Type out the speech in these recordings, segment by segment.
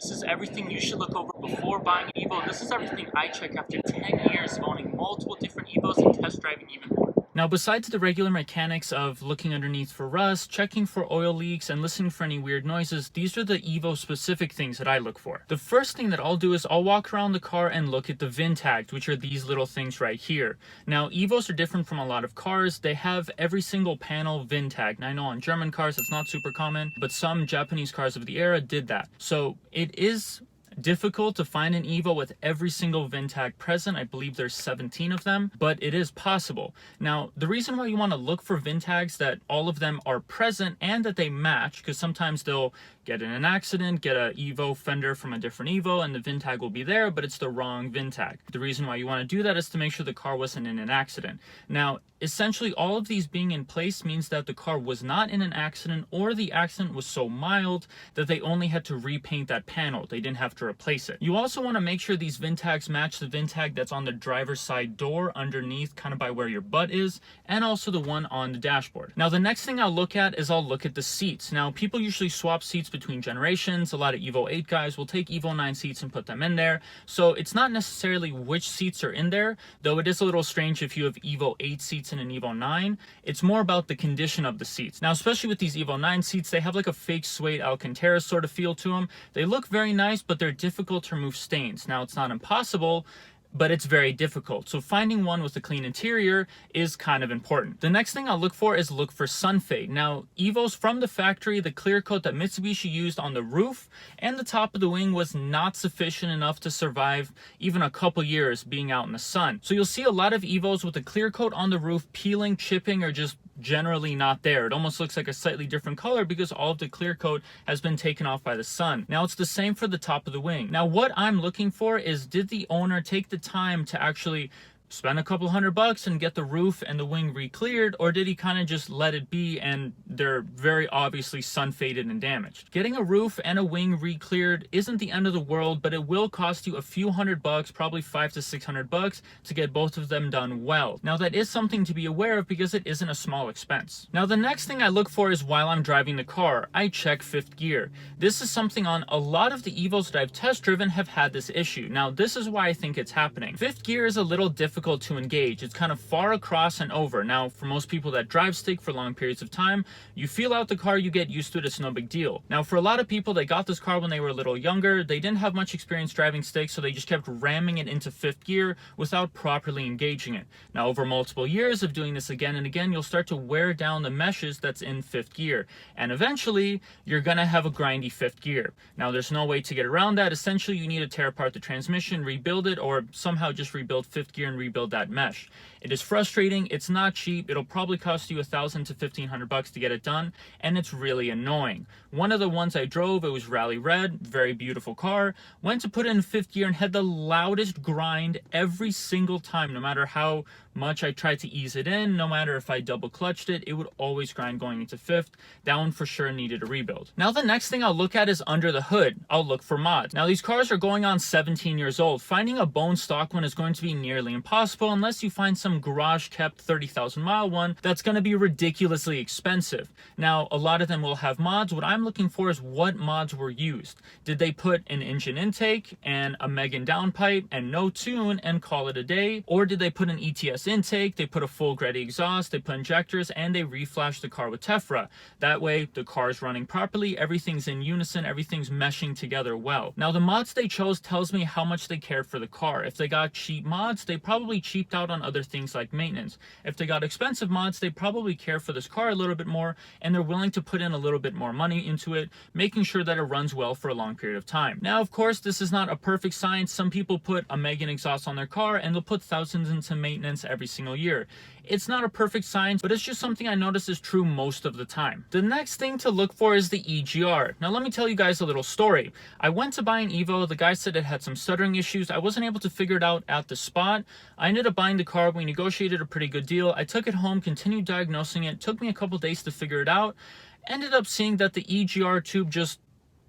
This is everything you should look over before buying an Evo. This is everything I check after 10 years of owning multiple different Evos and test driving even more. Now, besides the regular mechanics of looking underneath for rust, checking for oil leaks, and listening for any weird noises, these are the Evo specific things that I look for. The first thing that I'll do is I'll walk around the car and look at the Vin tags, which are these little things right here. Now, Evos are different from a lot of cars. They have every single panel Vin tag. And I know on German cars it's not super common, but some Japanese cars of the era did that. So it is difficult to find an Evo with every single Vin tag present. I believe there's 17 of them, but it is possible. Now, the reason why you want to look for Vin tags that all of them are present and that they match, because sometimes they'll get in an accident, get a Evo fender from a different Evo, and the Vin tag will be there, but it's the wrong Vin tag. The reason why you want to do that is to make sure the car wasn't in an accident. Now, essentially, all of these being in place means that the car was not in an accident, or the accident was so mild that they only had to repaint that panel. They didn't have to replace it. You also want to make sure these Vin tags match the Vin tag that's on the driver's side door underneath, kind of by where your butt is, and also the one on the dashboard. Now, the next thing I'll look at is I'll look at the seats. Now, people usually swap seats between generations. A lot of Evo 8 guys will take Evo 9 seats and put them in there. So it's not necessarily which seats are in there, though it is a little strange if you have Evo 8 seats in an Evo 9. It's more about the condition of the seats. Now, especially with these Evo 9 seats, they have like a fake suede Alcantara sort of feel to them. They look very nice, but they're difficult to remove stains. Now, it's not impossible, but it's very difficult. So finding one with a clean interior is kind of important. The next thing I'll look for is look for sun fade. Now, Evos from the factory, the clear coat that Mitsubishi used on the roof and the top of the wing was not sufficient enough to survive even a couple years being out in the sun. So you'll see a lot of Evos with a clear coat on the roof peeling, chipping, or just generally not there. It almost looks like a slightly different color because all of the clear coat has been taken off by the sun. Now, it's the same for the top of the wing. Now, what I'm looking for is, did the owner take the time to actually spend a couple $100 and get the roof and the wing re-cleared, or did he kind of just let it be and they're very obviously sun faded and damaged? Getting a roof and a wing re-cleared isn't the end of the world, but it will cost you a few $100, probably $500 to $600 to get both of them done well. Now, that is something to be aware of because it isn't a small expense. Now, the next thing I look for is while I'm driving the car, I check fifth gear. This is something on a lot of the Evos that I've test driven have had this issue. Now, this is why I think it's happening. Fifth gear is a little difficult to engage. It's kind of far across and over. Now, for most people that drive stick for long periods of time, you feel out the car, you get used to it, it's no big deal. Now, for a lot of people that got this car when they were a little younger, they didn't have much experience driving stick, so they just kept ramming it into fifth gear without properly engaging it. Now, over multiple years of doing this again and again, you'll start to wear down the meshes that's in fifth gear, and eventually you're gonna have a grindy fifth gear. Now, there's no way to get around that. Essentially, you need to tear apart the transmission, rebuild it, or somehow just rebuild fifth gear and rebuild that mesh. It is frustrating. It's not cheap. It'll probably cost you $1,000 to $1,500 to get it done, and it's really annoying. One of the ones I drove, it was Rally Red, very beautiful car. Went to put it in fifth gear and had the loudest grind every single time, no matter how much I tried to ease it in, no matter if I double clutched it, it would always grind going into fifth. That one for sure needed a rebuild. Now, the next thing I'll look at is under the hood. I'll look for mods. Now, these cars are going on 17 years old. Finding a bone stock one is going to be nearly impossible unless you find some garage kept 30,000 mile one that's going to be ridiculously expensive. Now, a lot of them will have mods. What I'm looking for is what mods were used. Did they put an engine intake and a Megan downpipe and no tune and call it a day? Or did they put an ETS intake, they put a full Greddy exhaust, they put injectors, and they reflashed the car with Tefra? That way, the car's running properly, everything's in unison, everything's meshing together well. Now, the mods they chose tells me how much they cared for the car. If they got cheap mods, they probably cheaped out on other things like maintenance. If they got expensive mods, they probably care for this car a little bit more, and they're willing to put in a little bit more money into it, making sure that it runs well for a long period of time. Now, of course, this is not a perfect science. Some people put a Megan exhaust on their car, and they'll put thousands into maintenance every single year. It's not a perfect science, but it's just something I notice is true most of the time. The next thing to look for is the EGR. Now, let me tell you guys a little story. I went to buy an Evo. The guy said it had some stuttering issues. I wasn't able to figure it out at the spot. I ended up buying the car. We negotiated a pretty good deal. I took it home, continued diagnosing it. It took me a couple days to figure it out. Ended up seeing that the EGR tube just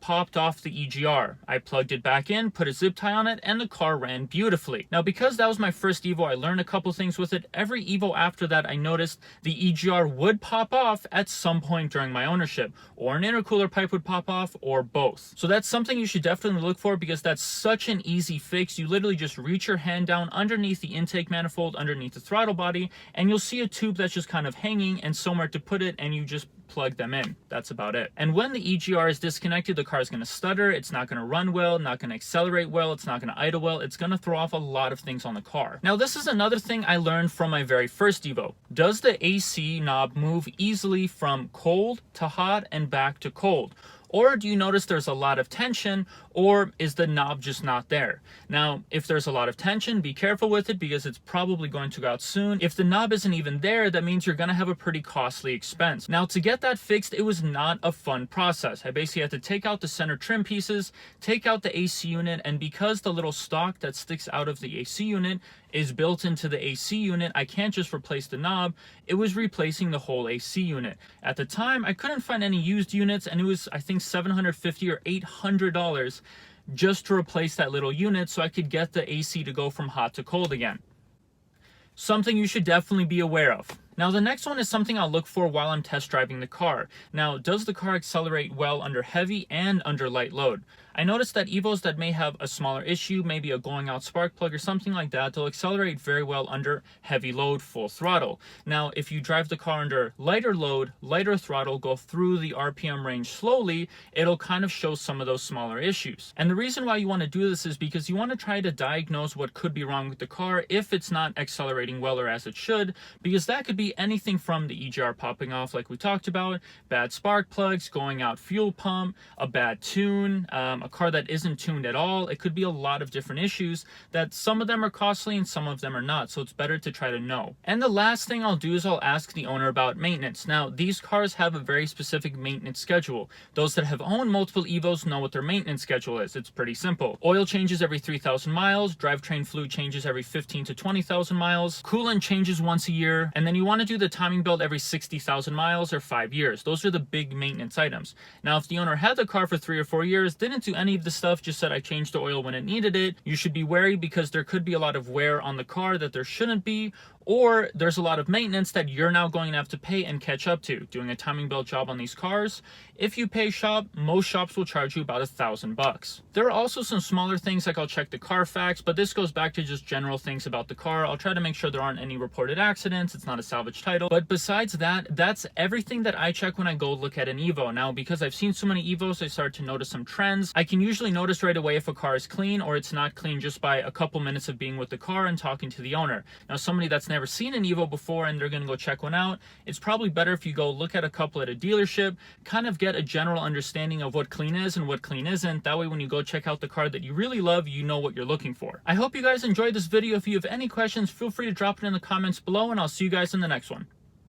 popped off the EGR. I plugged it back in, put a zip tie on it, and the car ran beautifully. Now, because that was my first Evo, I learned a couple things with it. Every Evo after that, I noticed the EGR would pop off at some point during my ownership, or an intercooler pipe would pop off, or both. So that's something you should definitely look for, because that's such an easy fix. You literally just reach your hand down underneath the intake manifold, underneath the throttle body, and you'll see a tube that's just kind of hanging and somewhere to put it, and you just plug them in. That's about it. And when the EGR is disconnected, the car is going to stutter, it's not going to run well, not going to accelerate well, it's not going to idle well, it's going to throw off a lot of things on the car. Now, this is another thing I learned from my very first Evo. Does the AC knob move easily from cold to hot and back to cold? Or do you notice there's a lot of tension, or is the knob just not there? Now, if there's a lot of tension, be careful with it, because it's probably going to go out soon. If the knob isn't even there, that means you're gonna have a pretty costly expense. Now, to get that fixed, it was not a fun process. I basically had to take out the center trim pieces, take out the AC unit, and because the little stock that sticks out of the AC unit is built into the AC unit, I can't just replace the knob. It was replacing the whole AC unit. At the time, I couldn't find any used units, and it was, I think, $750 or $800 just to replace that little unit so I could get the AC to go from hot to cold again. Something you should definitely be aware of. Now, the next one is something I'll look for while I'm test driving the car. Now, does the car accelerate well under heavy and under light load? I noticed that Evos that may have a smaller issue, maybe a going out spark plug or something like that, they'll accelerate very well under heavy load, full throttle. Now, if you drive the car under lighter load, lighter throttle, go through the RPM range slowly, it'll kind of show some of those smaller issues. And the reason why you want to do this is because you want to try to diagnose what could be wrong with the car if it's not accelerating well or as it should, because that could be anything from the EGR popping off like we talked about, bad spark plugs, going out fuel pump, a bad tune, a car that isn't tuned at all. It could be a lot of different issues that some of them are costly and some of them are not, so it's better to try to know. And the last thing I'll do is I'll ask the owner about maintenance. Now, these cars have a very specific maintenance schedule. Those that have owned multiple Evos know what their maintenance schedule is. It's pretty simple. Oil changes every 3,000 miles, drivetrain fluid changes every 15 to 20,000 miles, coolant changes once a year, and then you want to do the timing belt every 60,000 miles or 5 years. Those are the big maintenance items. Now, if the owner had the car for 3 or 4 years, didn't do any of the stuff, just said I changed the oil when it needed it, you should be wary, because there could be a lot of wear on the car that there shouldn't be, or there's a lot of maintenance that you're now going to have to pay and catch up to. Doing a timing belt job on these cars, if you pay shop, most shops will charge you about $1,000. There are also some smaller things, like I'll check the Carfax, but this goes back to just general things about the car. I'll try to make sure there aren't any reported accidents, it's not a salvage title. But besides that, that's everything that I check when I go look at an Evo. Now, because I've seen so many Evos, I start to notice some trends. I can usually notice right away if a car is clean or it's not clean just by a couple minutes of being with the car and talking to the owner. Now, somebody that's never seen an Evo before and they're going to go check one out, it's probably better if you go look at a couple at a dealership, kind of get a general understanding of what clean is and what clean isn't. That way, when you go check out the car that you really love, you know what you're looking for. I hope you guys enjoyed this video. If you have any questions, feel free to drop it in the comments below, and I'll see you guys in the next one.